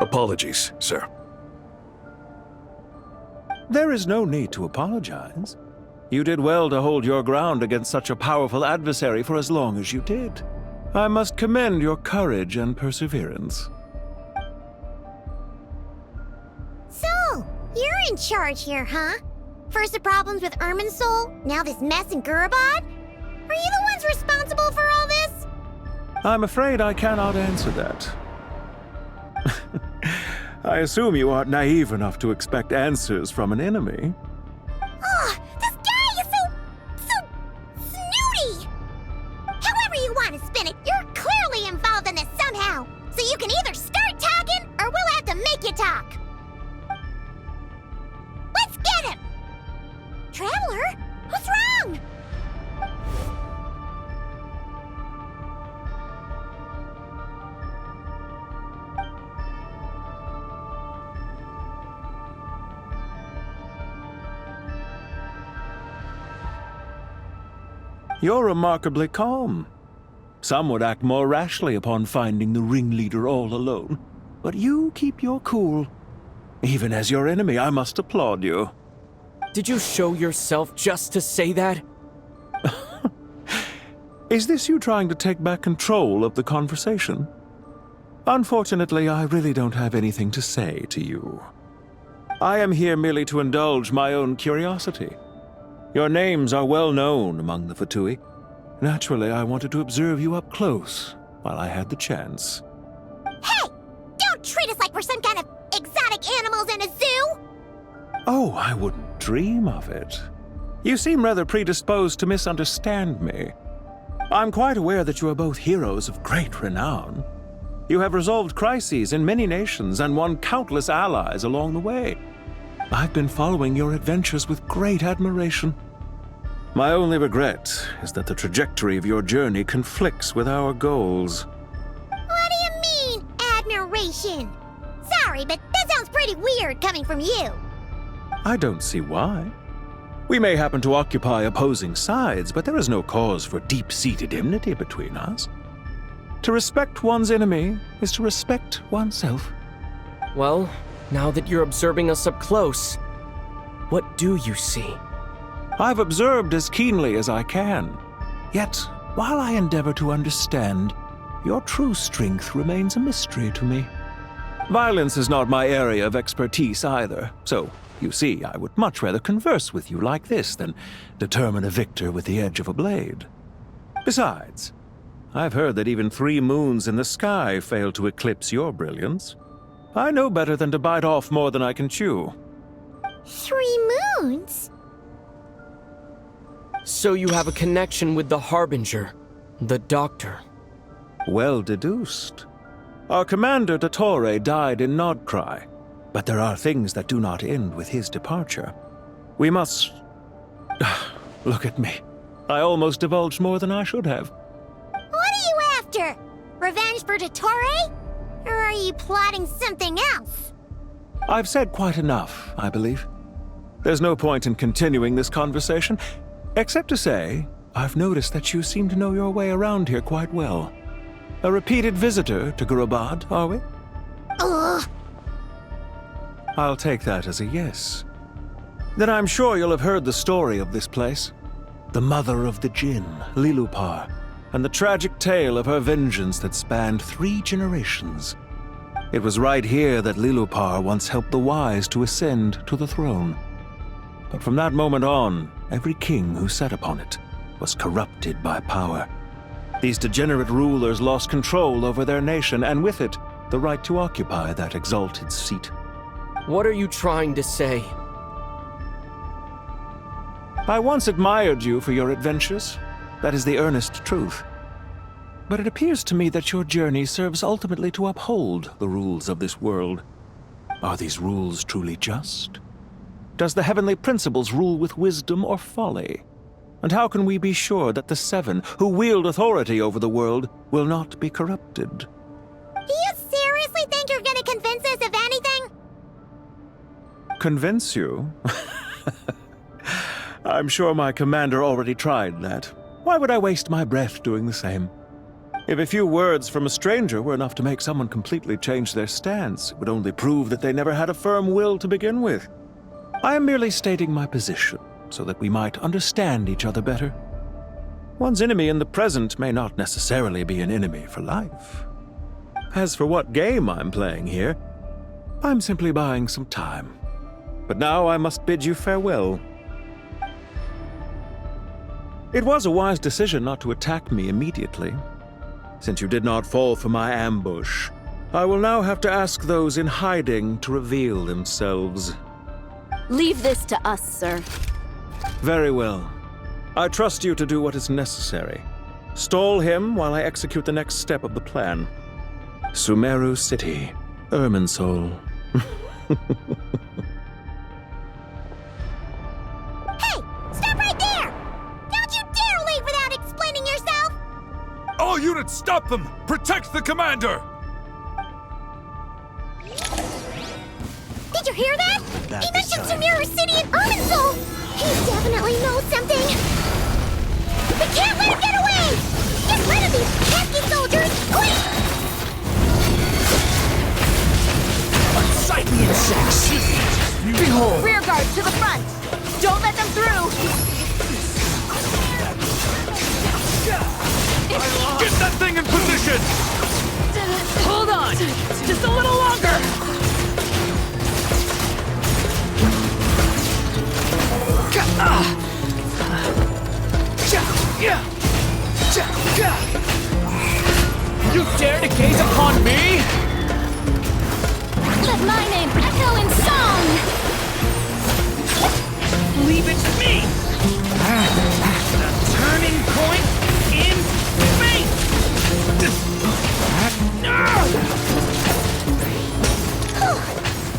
Apologies, sir. There is no need to apologize. You did well to hold your ground against such a powerful adversary for as long as you did. I must commend your courage and perseverance. So, you're in charge here, huh? First the problems with Irminsul, now this mess in Gurabad? Are you the ones responsible for all this? I'm afraid I cannot answer that. I assume you aren't naive enough to expect answers from an enemy. Oh, this guy is so snooty! However you want to spin it, you're clearly involved in this somehow. So you can either start talking, or we'll have to make you talk. Let's get him! Traveler? What's wrong? You're remarkably calm. Some would act more rashly upon finding the ringleader all alone. But you keep your cool. Even as your enemy, I must applaud you. Did you show yourself just to say that? Is this you trying to take back control of the conversation? Unfortunately, I really don't have anything to say to you. I am here merely to indulge my own curiosity. Your names are well known among the Fatui. Naturally, I wanted to observe you up close while I had the chance. Hey! Don't treat us like we're some kind of exotic animals in a zoo! Oh, I wouldn't dream of it. You seem rather predisposed to misunderstand me. I'm quite aware that you are both heroes of great renown. You have resolved crises in many nations and won countless allies along the way. I've been following your adventures with great admiration. My only regret is that the trajectory of your journey conflicts with our goals. What do you mean, admiration? Sorry, but that sounds pretty weird coming from you. I don't see why. We may happen to occupy opposing sides, but there is no cause for deep-seated enmity between us. To respect one's enemy is to respect oneself. Well, now that you're observing us up close, what do you see? I've observed as keenly as I can. Yet, while I endeavor to understand, your true strength remains a mystery to me. Violence is not my area of expertise either, so, you see, I would much rather converse with you like this than determine a victor with the edge of a blade. Besides, I've heard that even 3 moons in the sky fail to eclipse your brilliance. I know better than to bite off more than I can chew. 3 moons? So you have a connection with the Harbinger, the Doctor. Well deduced. Our commander, Dottore, died in Nodcry, but there are things that do not end with his departure. We must... Look at me. I almost divulged more than I should have. What are you after? Revenge for Dottore? Or are you plotting something else? I've said quite enough, I believe. There's no point in continuing this conversation, except to say, I've noticed that you seem to know your way around here quite well. A repeated visitor to Gurabad, are we? Ugh. I'll take that as a yes. Then I'm sure you'll have heard the story of this place. The mother of the Jinn, Lilupar, and the tragic tale of her vengeance that spanned 3 generations. It was right here that Lilupar once helped the wise to ascend to the throne. But from that moment on, every king who sat upon it was corrupted by power. These degenerate rulers lost control over their nation, and with it, the right to occupy that exalted seat. What are you trying to say? I once admired you for your adventures. That is the earnest truth. But it appears to me that your journey serves ultimately to uphold the rules of this world. Are these rules truly just? Does the heavenly principles rule with wisdom or folly? And how can we be sure that the 7 who wield authority over the world will not be corrupted? Do you seriously think you're gonna convince us of anything? Convince you? I'm sure my commander already tried that. Why would I waste my breath doing the same? If a few words from a stranger were enough to make someone completely change their stance, it would only prove that they never had a firm will to begin with. I am merely stating my position, so that we might understand each other better. One's enemy in the present may not necessarily be an enemy for life. As for what game I'm playing here, I'm simply buying some time. But now I must bid you farewell. It was a wise decision not to attack me immediately. Since you did not fall for my ambush, I will now have to ask those in hiding to reveal themselves. Leave this to us, sir. Very well. I trust you to do what is necessary. Stall him while I execute the next step of the plan. Sumeru City, Irminsul. Hey! Stop right there! Don't you dare leave without explaining yourself! All units, stop them! Protect the commander! Did you hear that? He mentioned Sumeru City and Irminsul! He definitely knows something! We can't let him get away! Get rid of these pesky soldiers, quick! Unsightly insects! Behold! Rear guard to the front! Don't let them through! Get that thing in position! Hold on! Just a little longer! You dare to gaze upon me? Let my name echo in song! Leave it to me! The turning point in fate!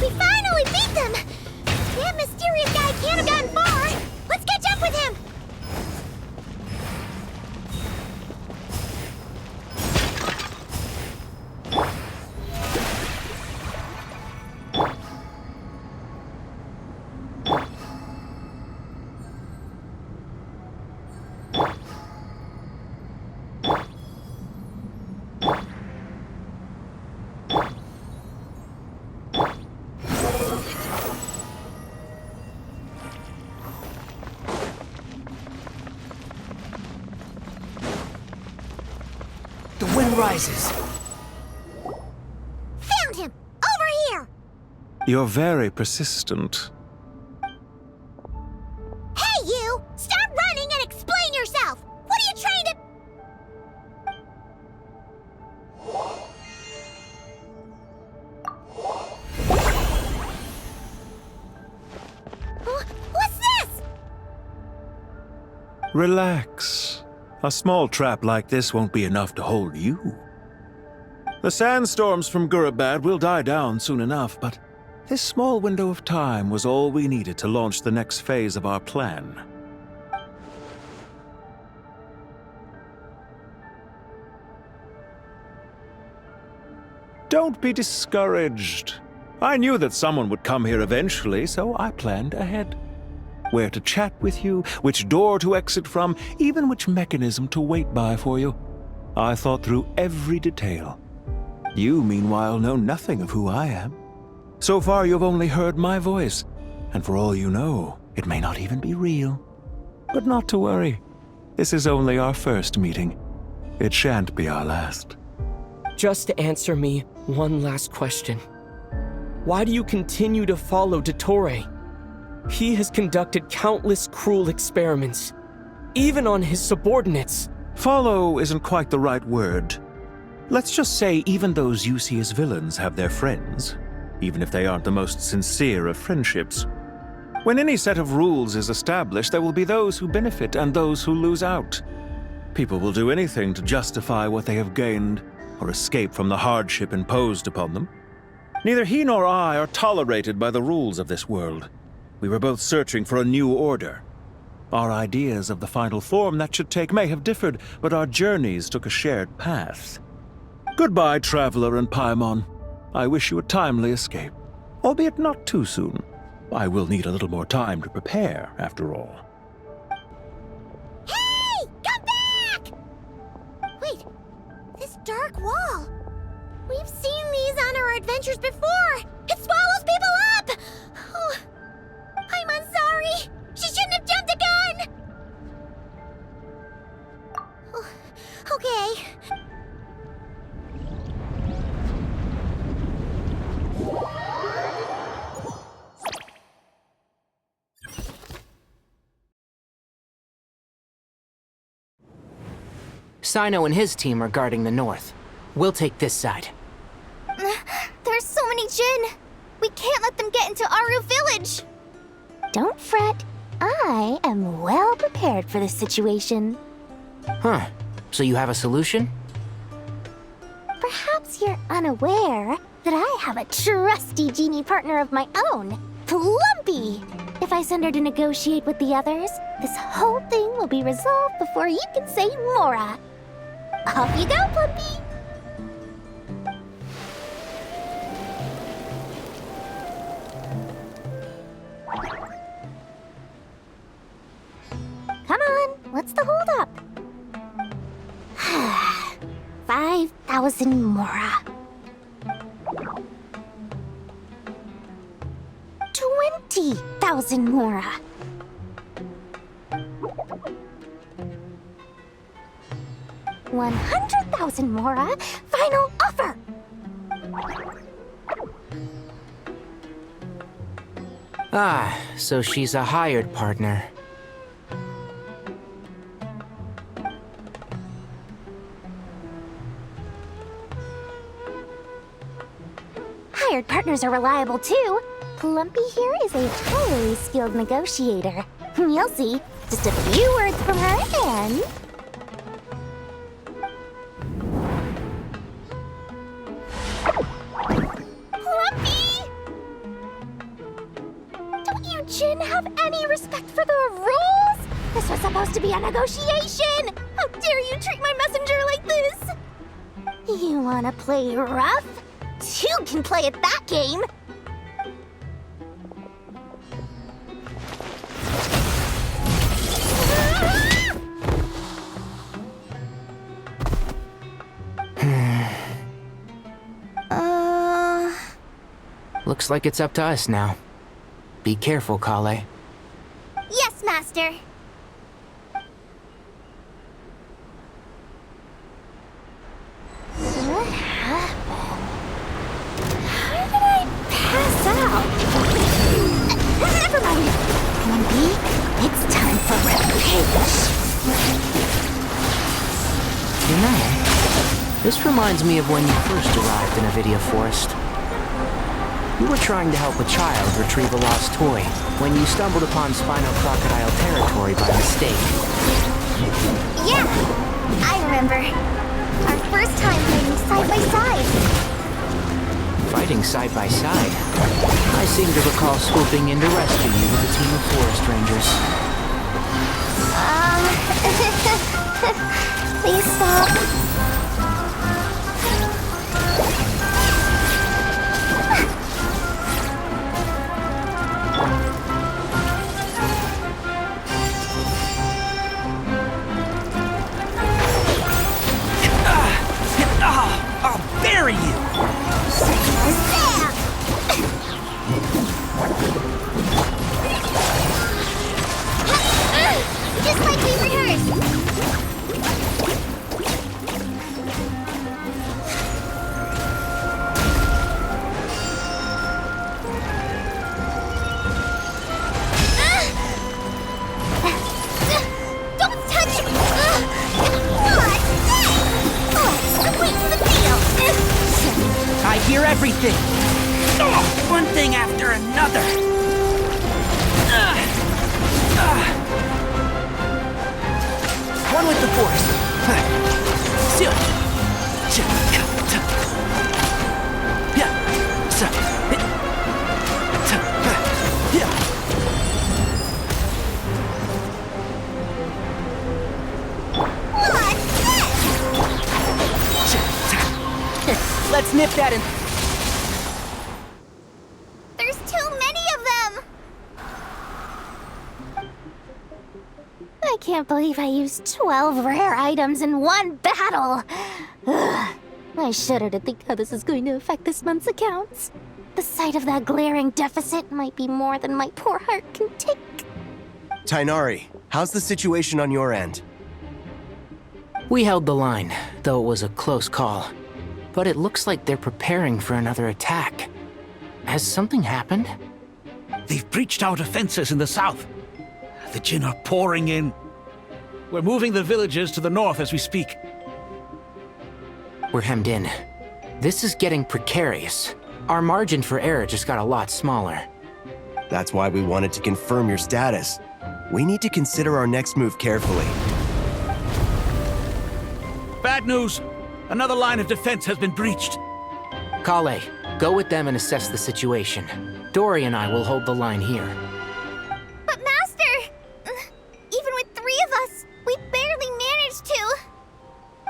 We finally beat them! That mysterious guy can't have gotten far! Let's catch up with him! The wind rises. Found him! Over here! You're very persistent. Hey, you! Stop running and explain yourself! What are you trying to... What's this? Relax. A small trap like this won't be enough to hold you. The sandstorms from Gurabad will die down soon enough, but this small window of time was all we needed to launch the next phase of our plan. Don't be discouraged. I knew that someone would come here eventually, so I planned ahead. Where to chat with you, which door to exit from, even which mechanism to wait by for you. I thought through every detail. You, meanwhile, know nothing of who I am. So far, you've only heard my voice, and for all you know, it may not even be real. But not to worry. This is only our first meeting. It shan't be our last. Just answer me one last question. Why do you continue to follow Dottore? He has conducted countless cruel experiments, even on his subordinates. Follow isn't quite the right word. Let's just say even those you see as villains have their friends, even if they aren't the most sincere of friendships. When any set of rules is established, there will be those who benefit and those who lose out. People will do anything to justify what they have gained or escape from the hardship imposed upon them. Neither he nor I are tolerated by the rules of this world. We were both searching for a new order. Our ideas of the final form that should take may have differed, but our journeys took a shared path. Goodbye, Traveler and Paimon. I wish you a timely escape, albeit not too soon. I will need a little more time to prepare, after all. Hey! Come back! Wait, adventures before. It swallows people up. Oh, I'm sorry. She shouldn't have jumped the gun. Oh, okay. Sino and his team are guarding the north. We'll take this side. There's so many Jinn. We can't let them get into Aru Village. Don't fret. I am well prepared for this situation. Huh. So you have a solution? Perhaps you're unaware that I have a trusty genie partner of my own, Plumpy. If I send her to negotiate with the others, this whole thing will be resolved before you can say Mora. Off you go, Plumpy! Come on, what's the holdup? 5,000 Mora. 20,000 Mora. 100,000 Mora. Final offer. Ah, so she's a hired partner. Hired partners are reliable too. Plumpy here is a highly skilled negotiator. You'll see. Just a few words from her and... Plumpy! Don't you Jinn have any respect for the rules? This was supposed to be a negotiation! How dare you treat my messenger like this? You wanna play rough? Two can play at that game! Looks like it's up to us now. Be careful, Collei. Yes, Master. What happened? How did I pass out? Never mind. Plumpy, it's time for revenge. You know, this reminds me of when you first arrived in Avidia Forest. You were trying to help a child retrieve a lost toy when you stumbled upon Spino Crocodile territory by mistake. Yeah, I remember. Our first time fighting side by side. Fighting side by side? I seem to recall swooping in to rescue you with a team of forest rangers. Please stop. I'll bury you! Just like we rehearsed. Don't touch me! What? Let's squeeze the deal! I hear everything! One thing after another! One with the force! Let's nip that in. There's too many of them! I can't believe I used 12 rare items in one battle! Ugh. I shudder to think how this is going to affect this month's accounts. The sight of that glaring deficit might be more than my poor heart can take. Tainari, how's the situation on your end? We held the line, though it was a close call. But it looks like they're preparing for another attack. Has something happened? They've breached our defenses in the south. The Jinn are pouring in. We're moving the villagers to the north as we speak. We're hemmed in. This is getting precarious. Our margin for error just got a lot smaller. That's why we wanted to confirm your status. We need to consider our next move carefully. Bad news! Another line of defense has been breached. Collei, go with them and assess the situation. Dory and I will hold the line here. But Master! Even with 3 of us, we barely managed to.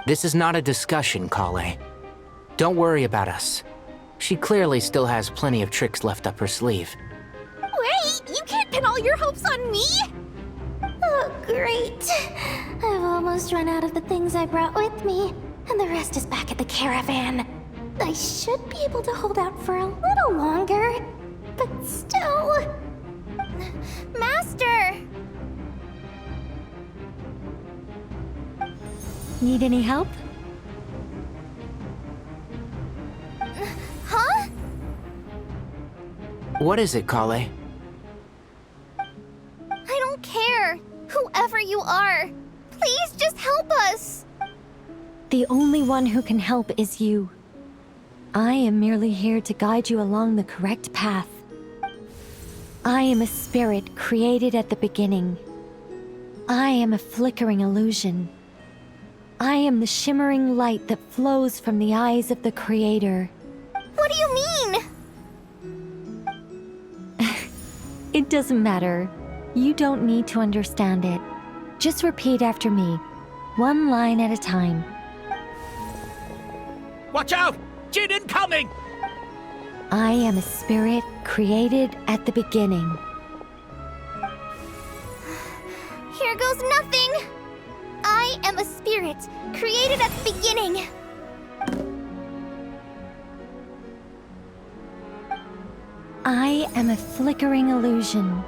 This is not a discussion, Collei. Don't worry about us. She clearly still has plenty of tricks left up her sleeve. Wait, you can't pin all your hopes on me? Oh, great. I've almost run out of the things I brought with me, and the rest is back at the caravan. I should be able to hold out for a little longer, but still... Master! Need any help? Huh? What is it, Collei? I don't care. Whoever you are, please just help us. The only one who can help is you. I am merely here to guide you along the correct path. I am a spirit created at the beginning. I am a flickering illusion. I am the shimmering light that flows from the eyes of the Creator. What do you mean? It doesn't matter. You don't need to understand it. Just repeat after me, one line at a time. Watch out! Jinn incoming! I am a spirit created at the beginning. Here goes nothing. I am a spirit created at the beginning. I am a flickering illusion.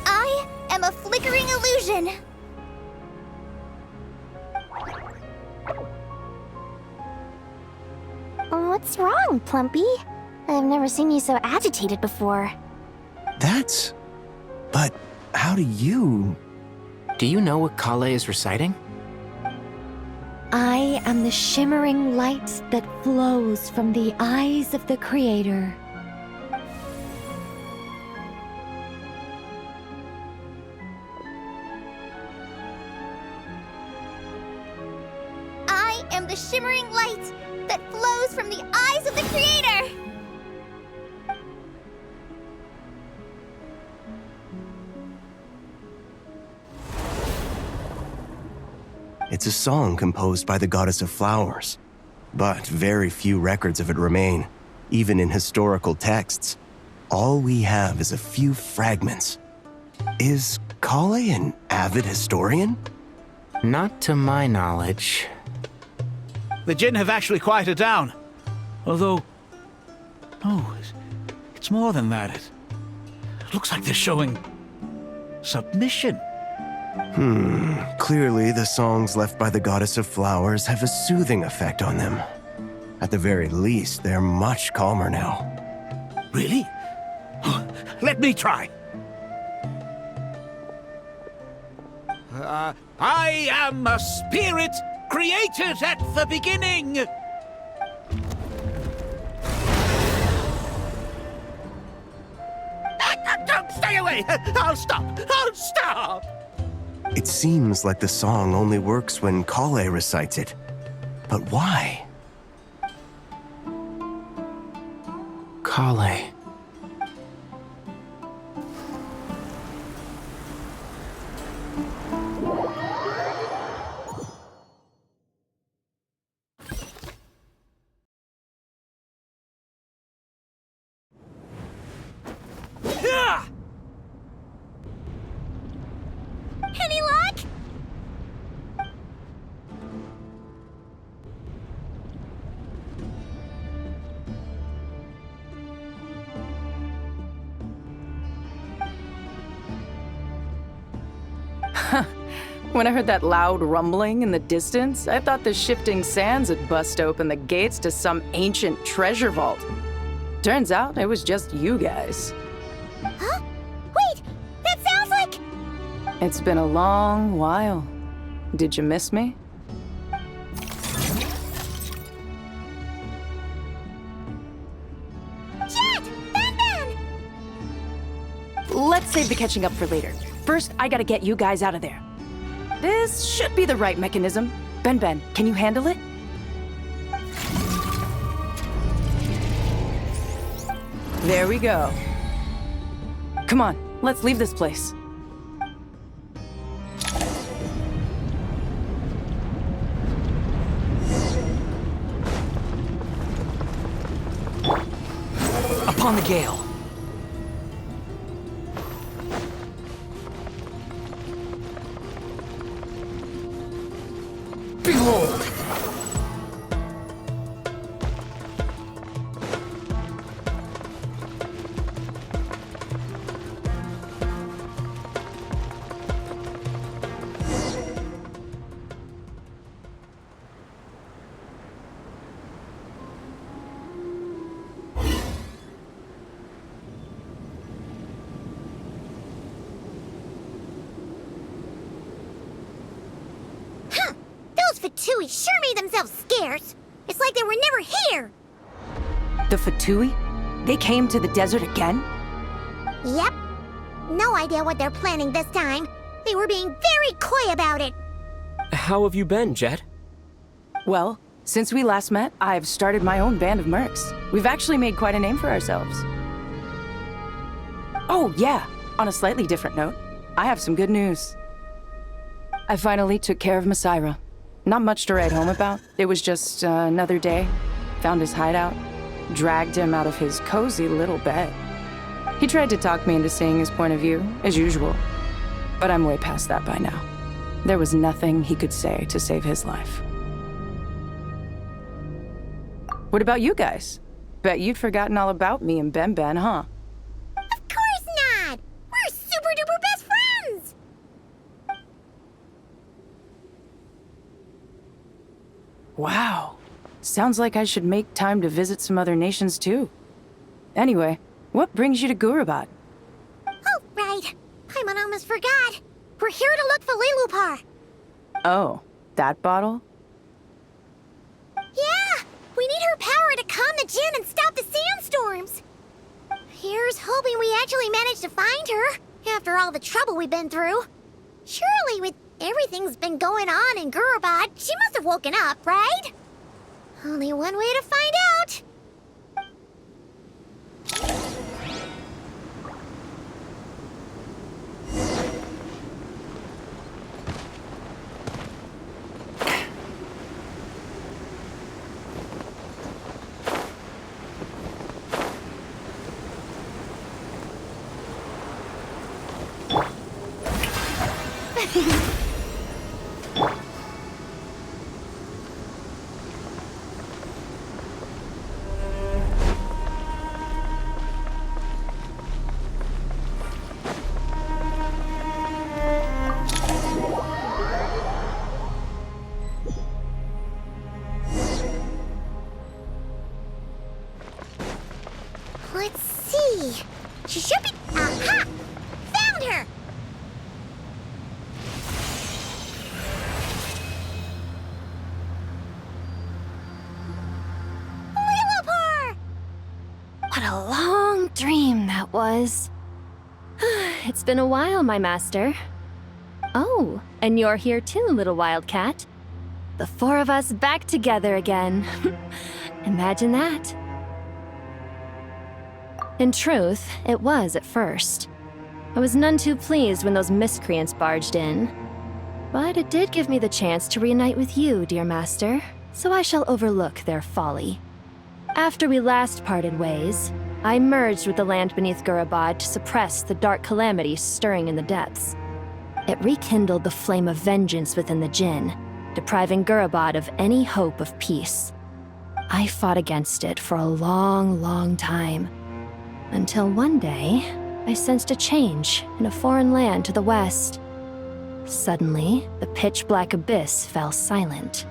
I am a flickering illusion. What's wrong, Plumpy? I've never seen you so agitated before. That's... But how do you... Do you know what Collei is reciting? I am the shimmering light that flows from the eyes of the Creator. I am the shimmering light that flows from the eyes of the Creator! It's a song composed by the goddess of flowers. But very few records of it remain, even in historical texts. All we have is a few fragments. Is Collei an avid historian? Not to my knowledge. The Jinn have actually quieted down. Although... No, it's more than that. It looks like they're showing... submission. Clearly, the songs left by the goddess of flowers have a soothing effect on them. At the very least, they're much calmer now. Really? Let me try. I am a spirit created at the beginning. Don't stay away. I'll stop. I'll stop. It seems like the song only works when Collei recites it. But why? Collei. Any luck? When I heard that loud rumbling in the distance, I thought the shifting sands had bust open the gates to some ancient treasure vault. Turns out it was just you guys. Huh? Wait, that sounds like... It's been a long while. Did you miss me? Jet! Ben! Let's save the catching up for later. First, I gotta get you guys out of there. This should be the right mechanism. Ben, can you handle it? There we go. Come on, let's leave this place. Upon the gale. Behold! Fatui sure made themselves scarce. It's like they were never here. The Fatui? They came to the desert again? Yep. No idea what they're planning this time. They were being very coy about it. How have you been, Jet? Well, since we last met, I've started my own band of mercs. We've actually made quite a name for ourselves. Oh, yeah. On a slightly different note, I have some good news. I finally took care of Masaira. Not much to write home about. It was just another day. Found his hideout. Dragged him out of his cozy little bed. He tried to talk me into seeing his point of view, as usual. But I'm way past that by now. There was nothing he could say to save his life. What about you guys? Bet you'd forgotten all about me and Ben, huh? Of course not! We're super duper best friends! Wow. Sounds like I should make time to visit some other nations too. Anyway, what brings you to Gurabad? Oh, right. I almost forgot. We're here to look for Lilupar. Oh, that bottle? Yeah! We need her power to calm the Jinn and stop the sandstorms. Here's hoping we actually manage to find her, after all the trouble we've been through. Surely, with everything's been going on in Gurabad, she must have woken up, right? Only one way to find out. Let's see. She should be... Aha! Found her! Lilupar! What a long dream that was. It's been a while, my master. Oh, and you're here too, little wildcat. The four of us back together again. Imagine that. In truth, it was at first. I was none too pleased when those miscreants barged in. But it did give me the chance to reunite with you, dear master, so I shall overlook their folly. After we last parted ways, I merged with the land beneath Gurabad to suppress the dark calamity stirring in the depths. It rekindled the flame of vengeance within the Jinn, depriving Gurabad of any hope of peace. I fought against it for a long, long time. Until one day, I sensed a change in a foreign land to the west. Suddenly, the pitch-black abyss fell silent.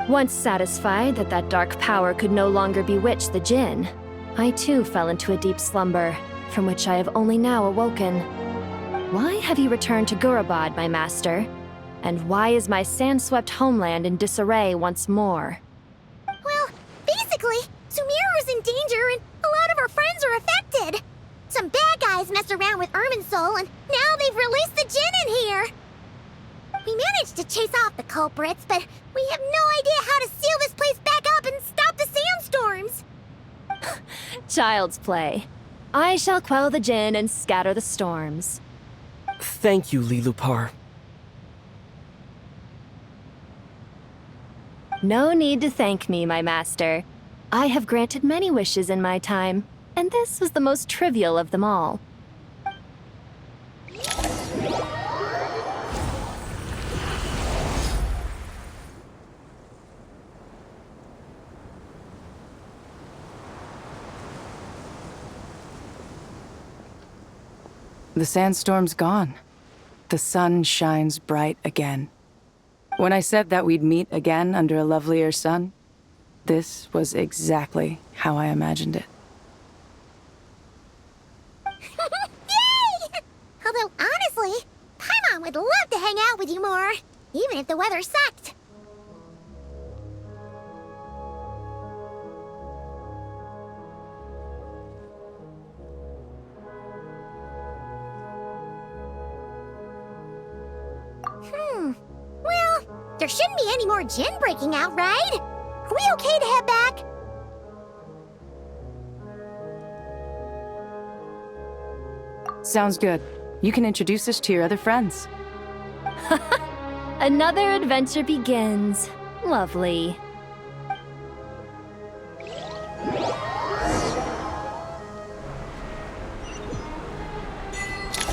Once satisfied that that dark power could no longer bewitch the Jinn, I too fell into a deep slumber, from which I have only now awoken. Why have you returned to Gurabad, my master? And why is my sand-swept homeland in disarray once more? Well, basically, Sumeru is in danger and a lot of our friends are affected. Some bad guys messed around with Irminsul and now they've released the Jinn in here. We managed to chase off the culprits, but we have no idea how to seal this place back up and stop the sandstorms. Child's play. I shall quell the Jinn and scatter the storms. Thank you, Lilupar. No need to thank me, my master. I have granted many wishes in my time, and this was the most trivial of them all. The sandstorm's gone. The sun shines bright again. When I said that we'd meet again under a lovelier sun, this was exactly how I imagined it. Yay! Although, honestly, Paimon would love to hang out with you more, even if the weather sucked. Well, there shouldn't be any more Jinn breaking out, right? Are we okay to head back? Sounds good. You can introduce us to your other friends. Another adventure begins. Lovely.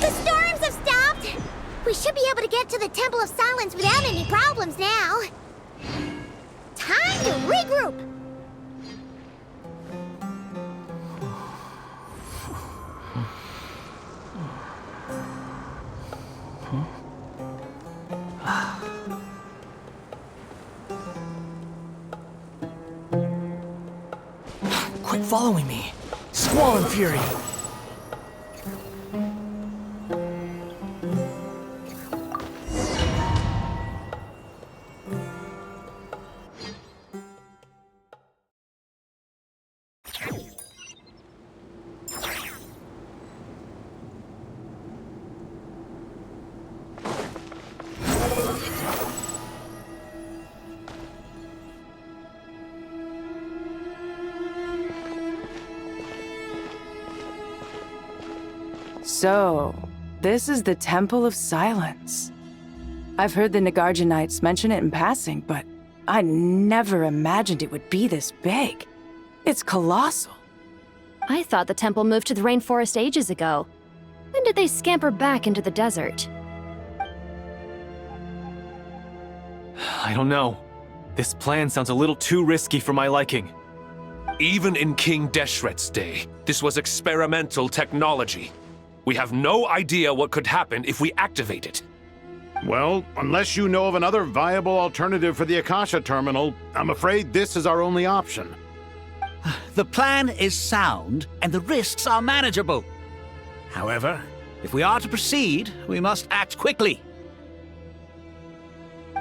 The storms have stopped! We should be able to get to the Temple of Silence without any problems now. Time to regroup! Quit following me. Squall and Fury. So, this is the Temple of Silence. I've heard the Nagarjanites mention it in passing, but I never imagined it would be this big. It's colossal. I thought the temple moved to the rainforest ages ago. When did they scamper back into the desert? I don't know. This plan sounds a little too risky for my liking. Even in King Deshret's day, this was experimental technology. We have no idea what could happen if we activate it. Well, unless you know of another viable alternative for the Akasha terminal, I'm afraid this is our only option. The plan is sound, and the risks are manageable. However, if we are to proceed, we must act quickly.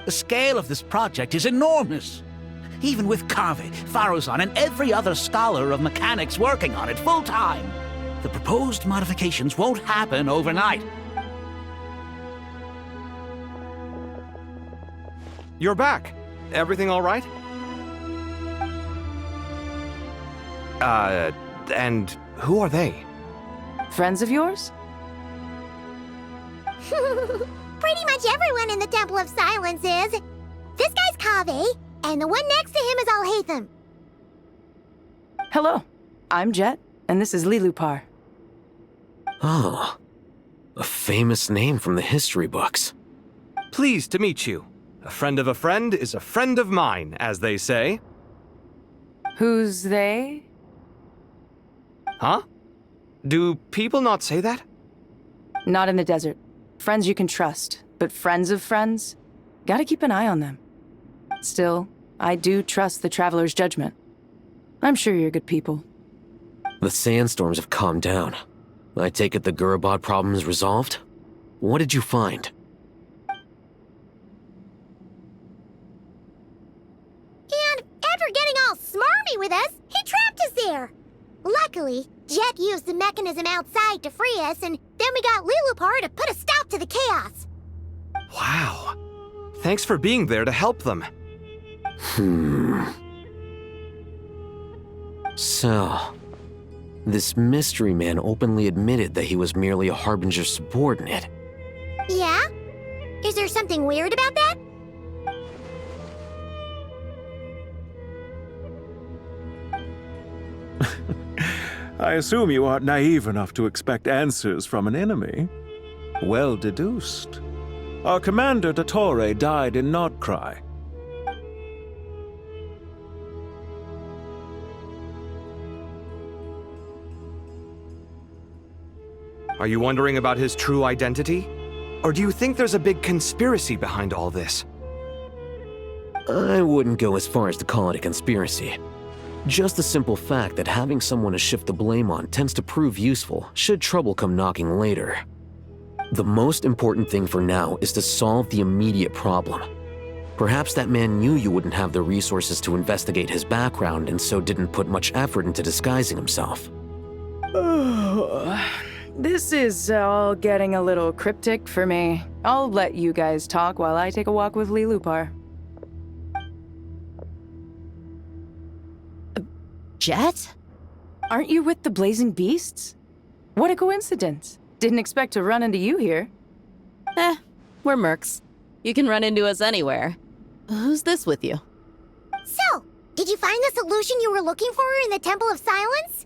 The scale of this project is enormous. Even with Kaveh, Faruzan, and every other scholar of mechanics working on it full-time, the proposed modifications won't happen overnight. You're back. Everything all right? And who are they? Friends of yours? Pretty much everyone in the Temple of Silence is. This guy's Kaveh, and the one next to him is Alhaitham. Hello, I'm Jet, and this is Lilupar. Oh, a famous name from the history books. Pleased to meet you. A friend of a friend is a friend of mine, as they say. Who's they? Huh? Do people not say that? Not in the desert. Friends you can trust, but friends of friends? Gotta keep an eye on them. Still, I do trust the Traveler's judgment. I'm sure you're good people. The sandstorms have calmed down. I take it the Gurabod problem is resolved? What did you find? And after getting all smarmy with us, he trapped us there. Luckily, Jet used the mechanism outside to free us, and then we got Lilupar to put a stop to the chaos. Wow. Thanks for being there to help them. So, this mystery man openly admitted that he was merely a Harbinger subordinate. Yeah? Is there something weird about that? I assume you aren't naive enough to expect answers from an enemy. Well deduced. Our commander, Dottore, died in Nordcry. Are you wondering about his true identity? Or do you think there's a big conspiracy behind all this? I wouldn't go as far as to call it a conspiracy. Just the simple fact that having someone to shift the blame on tends to prove useful should trouble come knocking later. The most important thing for now is to solve the immediate problem. Perhaps that man knew you wouldn't have the resources to investigate his background and so didn't put much effort into disguising himself. This is all getting a little cryptic for me. I'll let you guys talk while I take a walk with Lilupar. Jet? Aren't you with the Blazing Beasts? What a coincidence. Didn't expect to run into you here. We're mercs. You can run into us anywhere. Who's this with you? So, did you find the solution you were looking for in the Temple of Silence?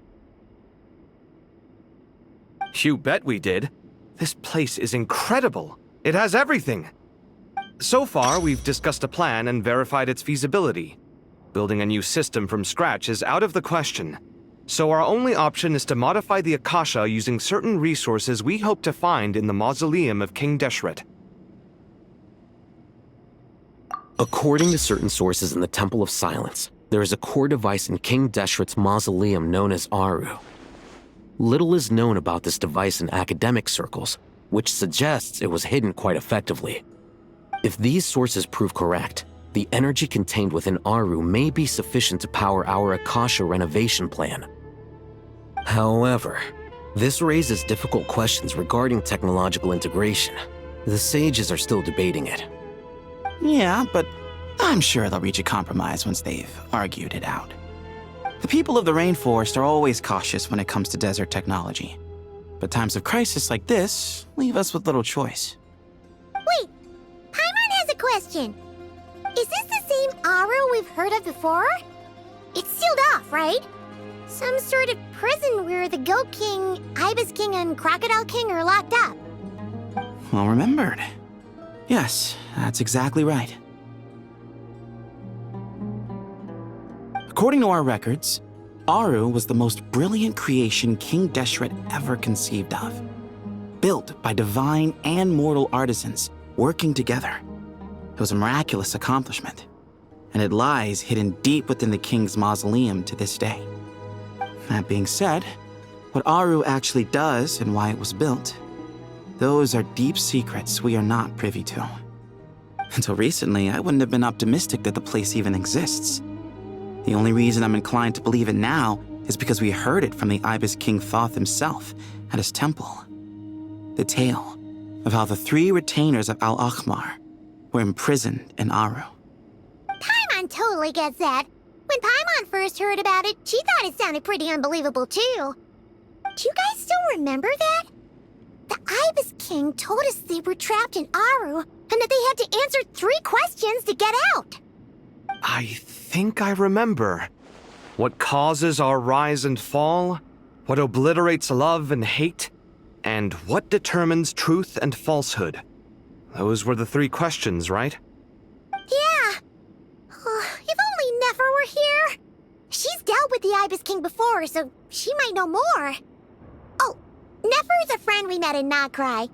You bet we did. This place is incredible. It has everything. So far, we've discussed a plan and verified its feasibility. Building a new system from scratch is out of the question. So our only option is to modify the Akasha using certain resources we hope to find in the mausoleum of King Deshret. According to certain sources in the Temple of Silence, there is a core device in King Deshret's mausoleum known as Aru. Little is known about this device in academic circles, which suggests it was hidden quite effectively. If these sources prove correct, the energy contained within Aru may be sufficient to power our Akasha renovation plan. However, this raises difficult questions regarding technological integration. The sages are still debating it. Yeah, but I'm sure they'll reach a compromise once they've argued it out. The people of the rainforest are always cautious when it comes to desert technology. But times of crisis like this leave us with little choice. Wait, Paimon has a question. Is this the same Aru we've heard of before? It's sealed off, right? Some sort of prison where the Goat King, Ibis King, and Crocodile King are locked up. Well remembered. Yes, that's exactly right. According to our records, Aru was the most brilliant creation King Deshret ever conceived of. Built by divine and mortal artisans working together. It was a miraculous accomplishment, and it lies hidden deep within the king's mausoleum to this day. That being said, what Aru actually does and why it was built, those are deep secrets we are not privy to. Until recently, I wouldn't have been optimistic that the place even exists. The only reason I'm inclined to believe it now is because we heard it from the Ibis King Thoth himself at his temple. The tale of how the 3 retainers of Al-Akhmar were imprisoned in Aru. Paimon totally gets that. When Paimon first heard about it, she thought it sounded pretty unbelievable too. Do you guys still remember that? The Ibis King told us they were trapped in Aru and that they had to answer 3 questions to get out. I think I remember. What causes our rise and fall? What obliterates love and hate? And what determines truth and falsehood? Those were the 3 questions, right? Yeah. If only Nefer were here. She's dealt with with the Ibis King before, so she might know more. Oh, Nefer's a friend we met in Nodcry.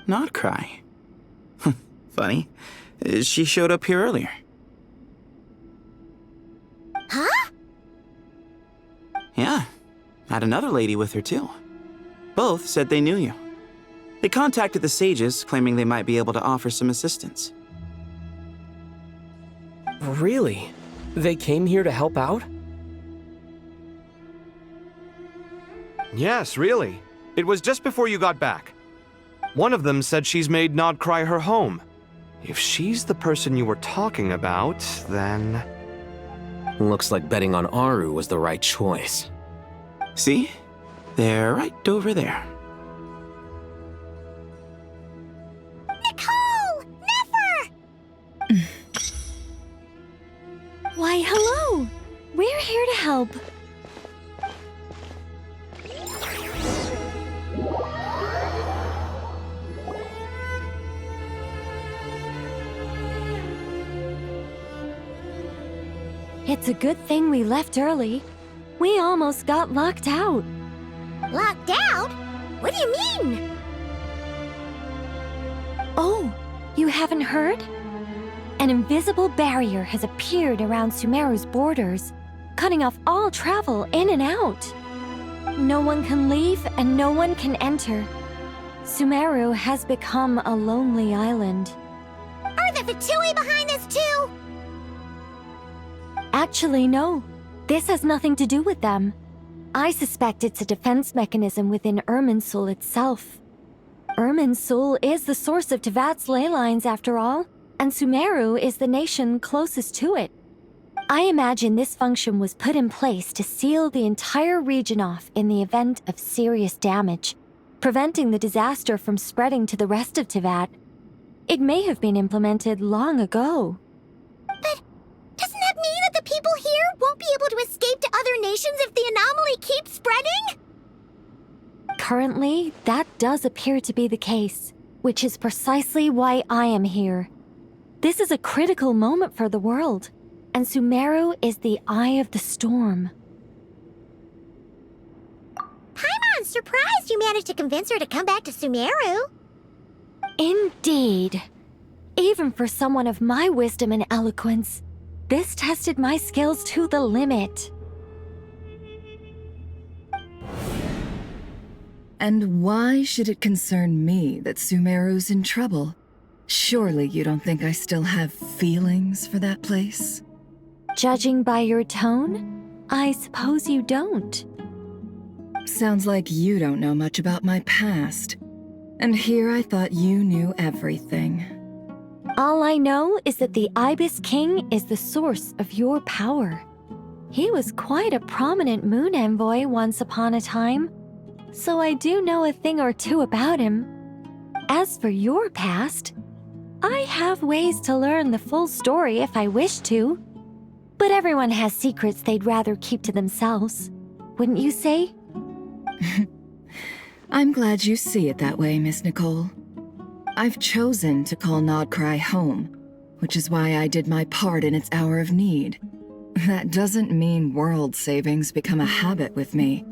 Nodcry? Funny. She showed up here earlier. Huh? Yeah. Had another lady with her, too. Both said they knew you. They contacted the sages, claiming they might be able to offer some assistance. Really? They came here to help out? Yes, really. It was just before you got back. One of them said she's made Nodcry her home. If she's the person you were talking about, then... Looks like betting on Aru was the right choice. See? They're right over there. Nicole! Nefer! Why, hello! We're here to help. It's a good thing we left early. We almost got locked out. Locked out? What do you mean? Oh, you haven't heard? An invisible barrier has appeared around Sumeru's borders, cutting off all travel in and out. No one can leave and no one can enter. Sumeru has become a lonely island. Are the Fatui behind this too? Actually, no. This has nothing to do with them. I suspect it's a defense mechanism within Irminsul itself. Irminsul is the source of Tevat's ley lines, after all, and Sumeru is the nation closest to it. I imagine this function was put in place to seal the entire region off in the event of serious damage, preventing the disaster from spreading to the rest of Tevat. It may have been implemented long ago. But doesn't that mean that the people here won't be able to escape to other nations if the anomaly keeps spreading? Currently, that does appear to be the case, which is precisely why I am here. This is a critical moment for the world, and Sumeru is the eye of the storm. Paimon's surprised you managed to convince her to come back to Sumeru. Indeed. Even for someone of my wisdom and eloquence, this tested my skills to the limit. And why should it concern me that Sumeru's in trouble? Surely you don't think I still have feelings for that place? Judging by your tone, I suppose you don't. Sounds like you don't know much about my past. And here I thought you knew everything. All I know is that the Ibis King is the source of your power. He was quite a prominent moon envoy once upon a time, so I do know a thing or two about him. As for your past, I have ways to learn the full story if I wish to. But everyone has secrets they'd rather keep to themselves. Wouldn't you say? I'm glad you see it that way, Miss Nicole. I've chosen to call Nodcry home, which is why I did my part in its hour of need. That doesn't mean world savings become a habit with me.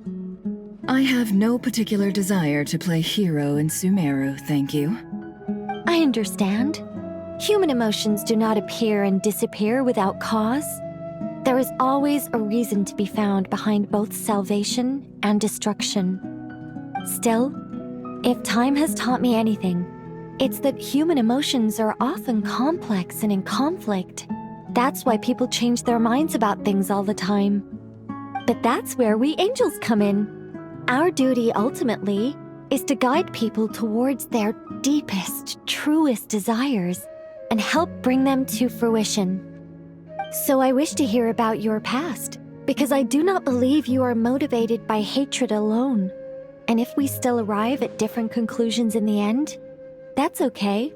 I have no particular desire to play hero in Sumeru, thank you. I understand. Human emotions do not appear and disappear without cause. There is always a reason to be found behind both salvation and destruction. Still, if time has taught me anything, it's that human emotions are often complex and in conflict. That's why people change their minds about things all the time. But that's where we angels come in. Our duty ultimately is to guide people towards their deepest, truest desires and help bring them to fruition. So I wish to hear about your past, because I do not believe you are motivated by hatred alone. And if we still arrive at different conclusions in the end, that's okay.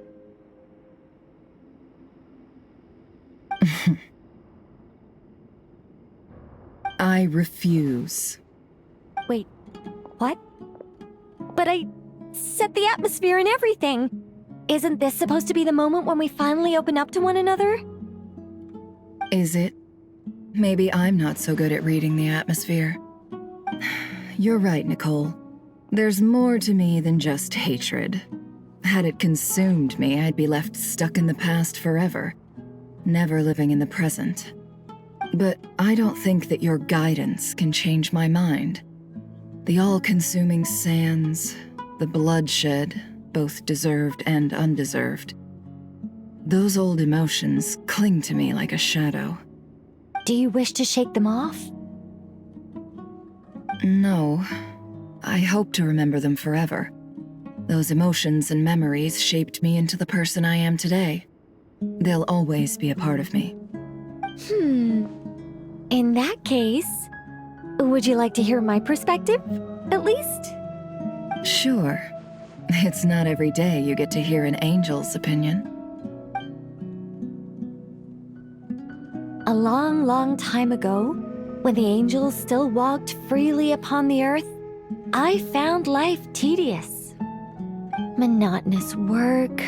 I refuse. Wait, what? But I set the atmosphere and everything. Isn't this supposed to be the moment when we finally open up to one another? Is it? Maybe I'm not so good at reading the atmosphere. You're right, Nicole. There's more to me than just hatred. Had it consumed me, I'd be left stuck in the past forever, never living in the present. But I don't think that your guidance can change my mind. The all-consuming sands, the bloodshed, both deserved and undeserved. Those old emotions cling to me like a shadow. Do you wish to shake them off? No. I hope to remember them forever. Those emotions and memories shaped me into the person I am today. They'll always be a part of me. In that case, would you like to hear my perspective, at least? Sure. It's not every day you get to hear an angel's opinion. A long, long time ago, when the angels still walked freely upon the earth, I found life tedious. Monotonous work,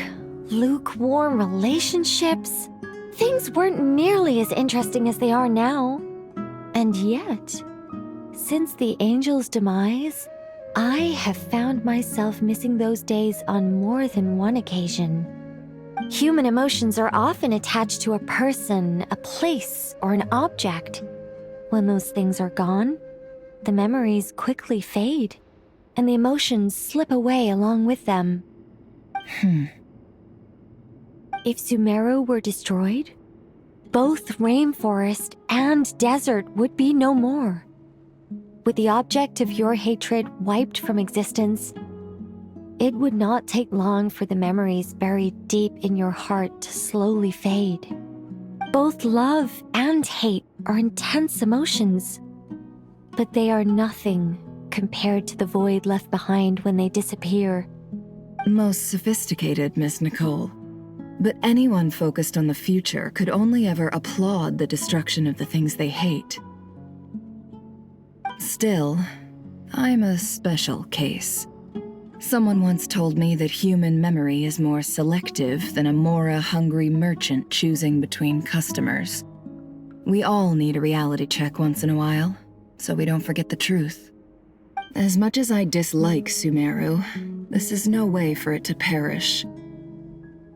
lukewarm relationships. Things weren't nearly as interesting as they are now. And yet, since the angels' demise, I have found myself missing those days on more than one occasion. Human emotions are often attached to a person, a place, or an object. When those things are gone, the memories quickly fade, and the emotions slip away along with them. If Sumeru were destroyed, both rainforest and desert would be no more. With the object of your hatred wiped from existence, it would not take long for the memories buried deep in your heart to slowly fade. Both love and hate are intense emotions, but they are nothing compared to the void left behind when they disappear. Most sophisticated, Miss Nicole. But anyone focused on the future could only ever applaud the destruction of the things they hate. Still, I'm a special case. Someone once told me that human memory is more selective than a Mora-hungry merchant choosing between customers. We all need a reality check once in a while, so we don't forget the truth. As much as I dislike Sumeru, this is no way for it to perish.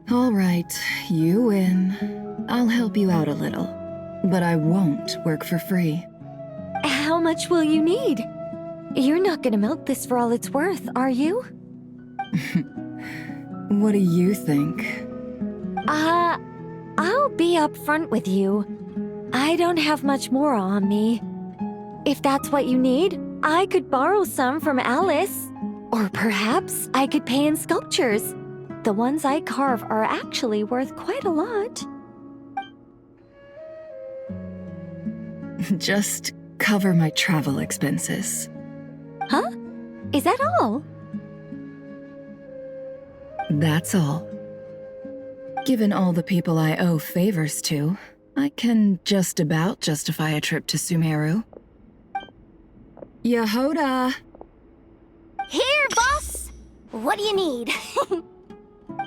All right, you win. I'll help you out a little, but I won't work for free. How much will you need? You're not gonna milk this for all it's worth, are you? What do you think? I'll be upfront with you. I don't have much more on me. If that's what you need, I could borrow some from Alice. Or perhaps I could pay in sculptures. The ones I carve are actually worth quite a lot. Just cover my travel expenses. Huh? Is that all? That's all. Given all the people I owe favors to, I can just about justify a trip to Sumeru. Yehoda! Here, boss! What do you need?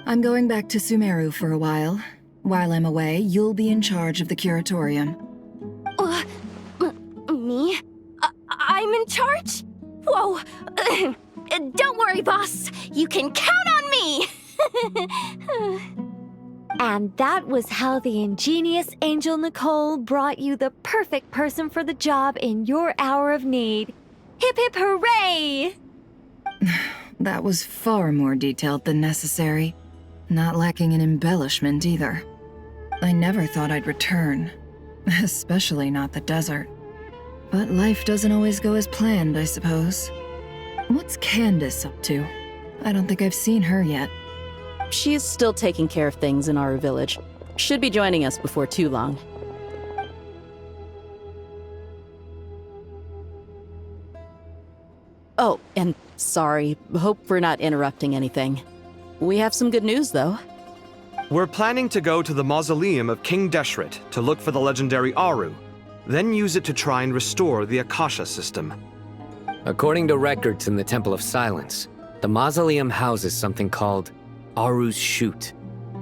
I'm going back to Sumeru for a while. While I'm away, you'll be in charge of the curatorium. Me? I'm in charge? Whoa! Don't worry, boss. You can count on me! And that was how the ingenious Angel Nicole brought you the perfect person for the job in your hour of need. Hip hip hooray! That was far more detailed than necessary. Not lacking in embellishment either. I never thought I'd return. Especially not the desert. But life doesn't always go as planned, I suppose. What's Candace up to? I don't think I've seen her yet. She's still taking care of things in our village. Should be joining us before too long. Oh, and sorry. Hope we're not interrupting anything. We have some good news, though. We're planning to go to the mausoleum of King Deshret to look for the legendary Aru, then use it to try and restore the Akasha system. According to records in the Temple of Silence, the mausoleum houses something called Aru's Chute,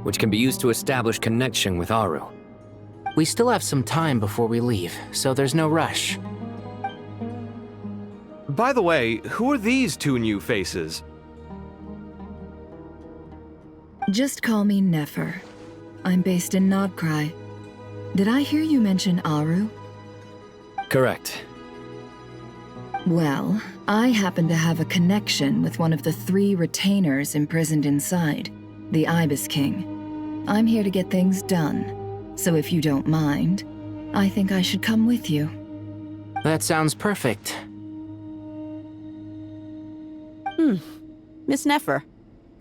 which can be used to establish connection with Aru. We still have some time before we leave, so there's no rush. By the way, who are these two new faces? Just call me Nefer. I'm based in Nodcry. Did I hear you mention Aru? Correct. Well, I happen to have a connection with one of the 3 retainers imprisoned inside, the Ibis King. I'm here to get things done, so if you don't mind, I think I should come with you. That sounds perfect. Miss Nefer,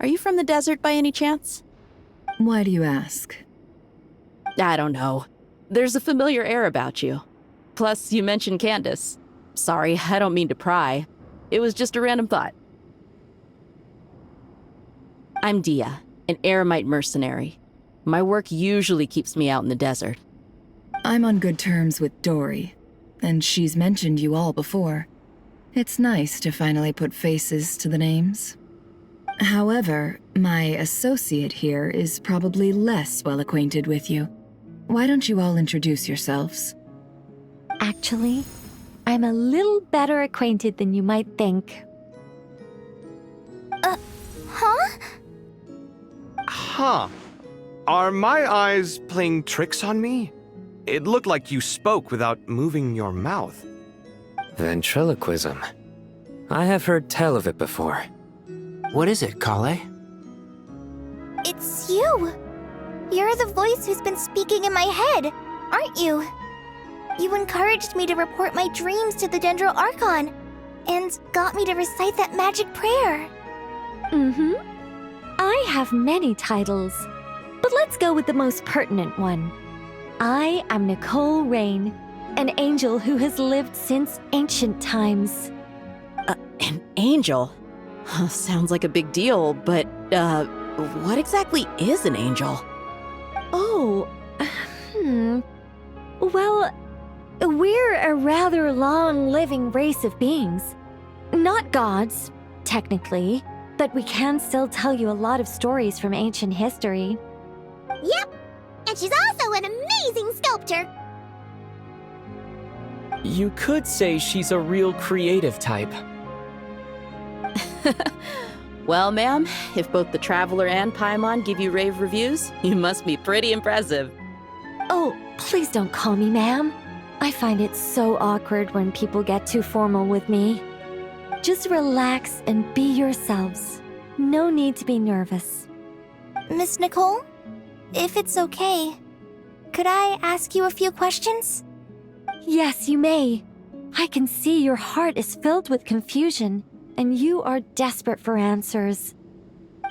are you from the desert by any chance? Why do you ask? I don't know. There's a familiar air about you. Plus, you mentioned Candace. Sorry, I don't mean to pry. It was just a random thought. I'm Dia, an eremite mercenary. My work usually keeps me out in the desert. I'm on good terms with Dory, and she's mentioned you all before. It's nice to finally put faces to the names. However, my associate here is probably less well acquainted with you. Why don't you all introduce yourselves? Actually, I'm a little better acquainted than you might think. Huh? Huh. Are my eyes playing tricks on me? It looked like you spoke without moving your mouth. Ventriloquism. I have heard tell of it before. What is it, Collei? It's you! You're the voice who's been speaking in my head, aren't you? You encouraged me to report my dreams to the Dendro Archon, and got me to recite that magic prayer. Mm-hmm. I have many titles, but let's go with the most pertinent one. I am Nicole Rain, an angel who has lived since ancient times. An angel? Sounds like a big deal, but, what exactly is an angel? Oh, Well, we're a rather long-living race of beings. Not gods, technically, but we can still tell you a lot of stories from ancient history. Yep, and she's also an amazing sculptor. You could say she's a real creative type. Well, ma'am, if both the Traveler and Paimon give you rave reviews, you must be pretty impressive. Oh, please don't call me ma'am. I find it so awkward when people get too formal with me. Just relax and be yourselves. No need to be nervous. Miss Nicole, if it's okay, could I ask you a few questions? Yes, you may. I can see your heart is filled with confusion, and you are desperate for answers.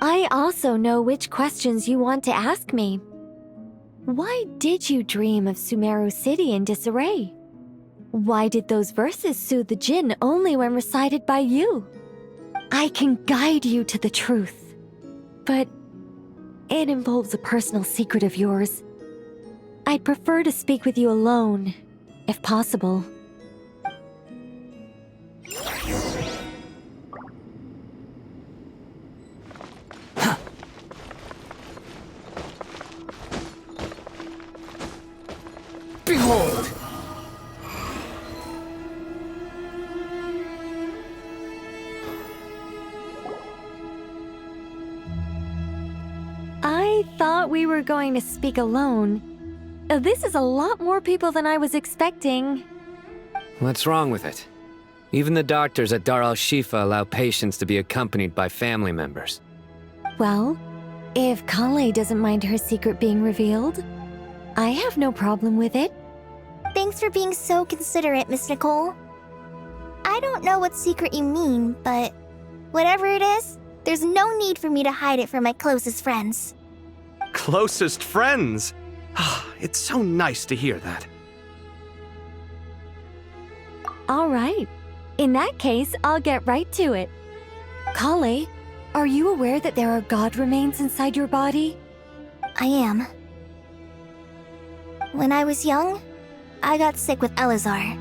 I also know which questions you want to ask me. Why did you dream of Sumeru City in disarray? Why did those verses soothe the Jinn only when recited by you? I can guide you to the truth, but it involves a personal secret of yours. I'd prefer to speak with you alone, if possible. Behold! I thought we were going to speak alone. This is a lot more people than I was expecting. What's wrong with it? Even the doctors at Dar al-Shifa allow patients to be accompanied by family members. Well, if Collei doesn't mind her secret being revealed, I have no problem with it. Thanks for being so considerate, Miss Nicole. I don't know what secret you mean, but whatever it is, there's no need for me to hide it from my closest friends. Closest friends? It's so nice to hear that. All right. In that case, I'll get right to it. Collei, are you aware that there are god remains inside your body? I am. When I was young, I got sick with Elazar.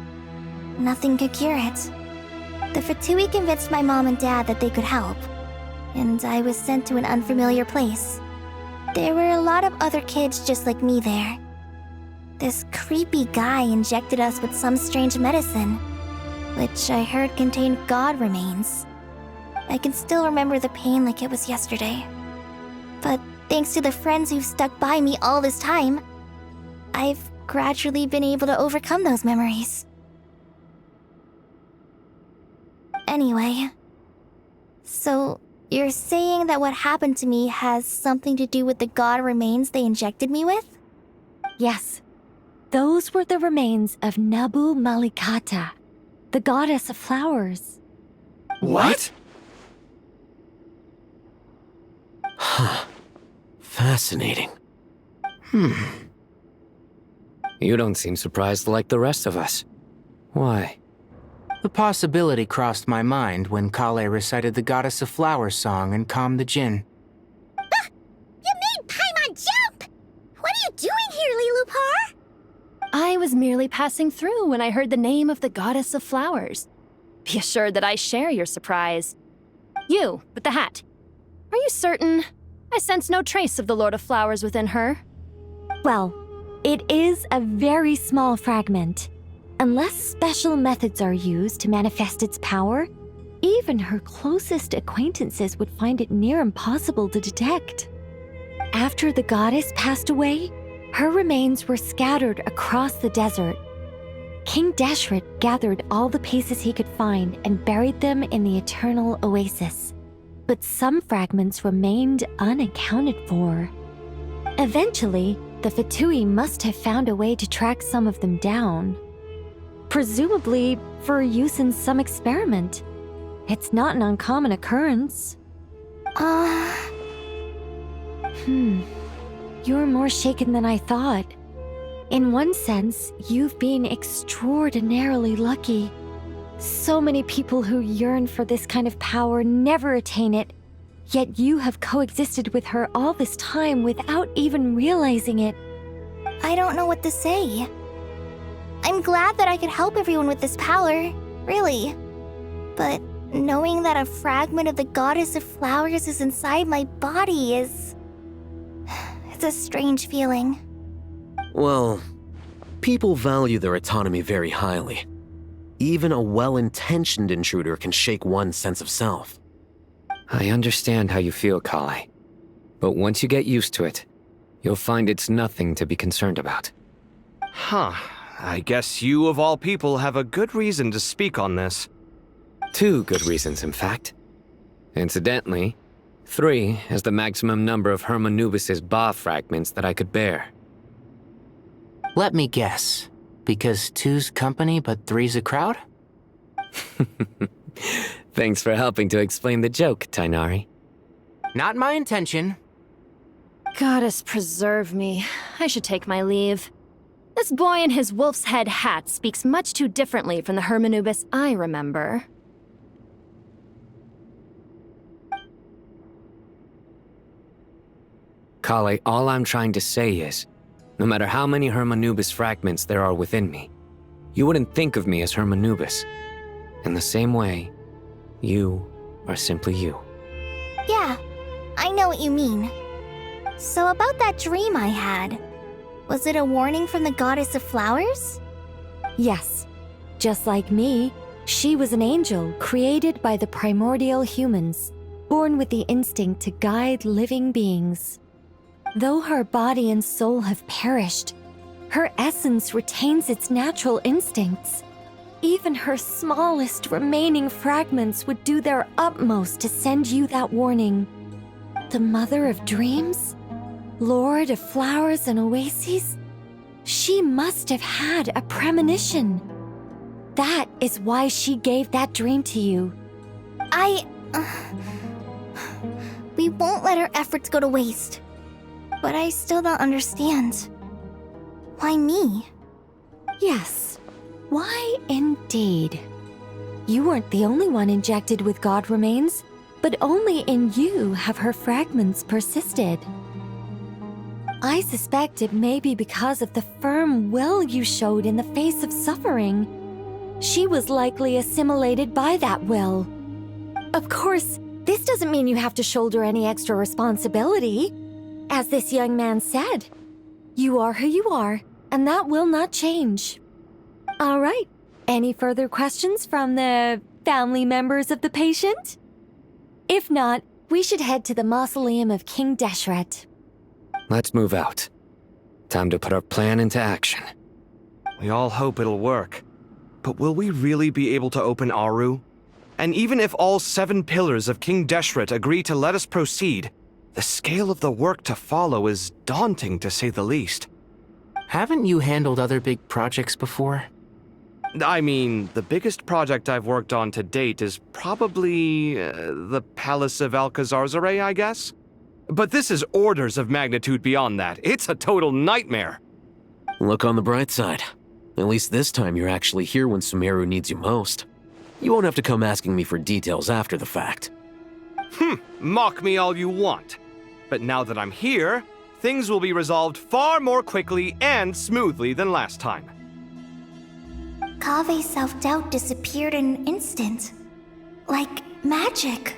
Nothing could cure it. The Fatui convinced my mom and dad that they could help, and I was sent to an unfamiliar place. There were a lot of other kids just like me there. This creepy guy injected us with some strange medicine, which I heard contained god remains. I can still remember the pain like it was yesterday. But thanks to the friends who've stuck by me all this time, I've gradually been able to overcome those memories. Anyway, so you're saying that what happened to me has something to do with the god remains they injected me with? Yes. Those were the remains of Nabu Malikata, the goddess of flowers. What? Huh. Fascinating. You don't seem surprised like the rest of us. Why? The possibility crossed my mind when Collei recited the Goddess of Flowers song and calmed the Jinn. You made Paimon jump! What are you doing here, Lilupar? I was merely passing through when I heard the name of the Goddess of Flowers. Be assured that I share your surprise. You, with the hat. Are you certain? I sense no trace of the Lord of Flowers within her. Well, it is a very small fragment. Unless special methods are used to manifest its power, even her closest acquaintances would find it near impossible to detect. After the goddess passed away, her remains were scattered across the desert. King Deshret gathered all the pieces he could find and buried them in the eternal oasis. But some fragments remained unaccounted for. Eventually, the Fatui must have found a way to track some of them down. Presumably for use in some experiment. It's not an uncommon occurrence. You're more shaken than I thought. In one sense, you've been extraordinarily lucky. So many people who yearn for this kind of power never attain it, yet you have coexisted with her all this time without even realizing it. I don't know what to say. I'm glad that I could help everyone with this power, really. But knowing that a fragment of the Goddess of Flowers is inside my body is... it's a strange feeling. Well, people value their autonomy very highly. Even a well-intentioned intruder can shake one's sense of self. I understand how you feel, Collei. But once you get used to it, you'll find it's nothing to be concerned about. Huh. I guess you, of all people, have a good reason to speak on this. 2 good reasons, in fact. Incidentally, 3 is the maximum number of Hermanubis' Ba fragments that I could bear. Let me guess. Because 2's company, but 3's a crowd? Thanks for helping to explain the joke, Tainari. Not my intention. Goddess preserve me. I should take my leave. This boy in his wolf's head hat speaks much too differently from the Hermanubis I remember. Collei, all I'm trying to say is, no matter how many Hermanubis fragments there are within me, you wouldn't think of me as Hermanubis. In the same way, you are simply you. Yeah, I know what you mean. So about that dream I had, was it a warning from the Goddess of Flowers? Yes. Just like me, she was an angel created by the primordial humans, born with the instinct to guide living beings. Though her body and soul have perished, her essence retains its natural instincts. Even her smallest remaining fragments would do their utmost to send you that warning. The Mother of Dreams? Lord of Flowers and Oases? She must have had a premonition. That is why she gave that dream to you. We won't let our efforts go to waste. But I still don't understand. Why me? Yes. Why indeed? You weren't the only one injected with god remains, but only in you have her fragments persisted. I suspect it may be because of the firm will you showed in the face of suffering. She was likely assimilated by that will. Of course, this doesn't mean you have to shoulder any extra responsibility. As this young man said, you are who you are, and that will not change. All right. Any further questions from the family members of the patient? If not, we should head to the mausoleum of King Deshret. Let's move out. Time to put our plan into action. We all hope it'll work. But will we really be able to open Aru? And even if all 7 pillars of King Deshret agree to let us proceed, the scale of the work to follow is daunting to say the least. Haven't you handled other big projects before? I mean, the biggest project I've worked on to date is probably the Palace of Alcazarzaray, I guess? But this is orders of magnitude beyond that. It's a total nightmare. Look on the bright side. At least this time you're actually here when Sumeru needs you most. You won't have to come asking me for details after the fact. Mock me all you want. But now that I'm here, things will be resolved far more quickly and smoothly than last time. Kave's self-doubt disappeared in an instant. Like magic.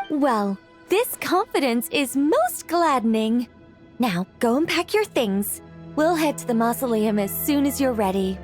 Well, this confidence is most gladdening. Now, go and pack your things. We'll head to the mausoleum as soon as you're ready.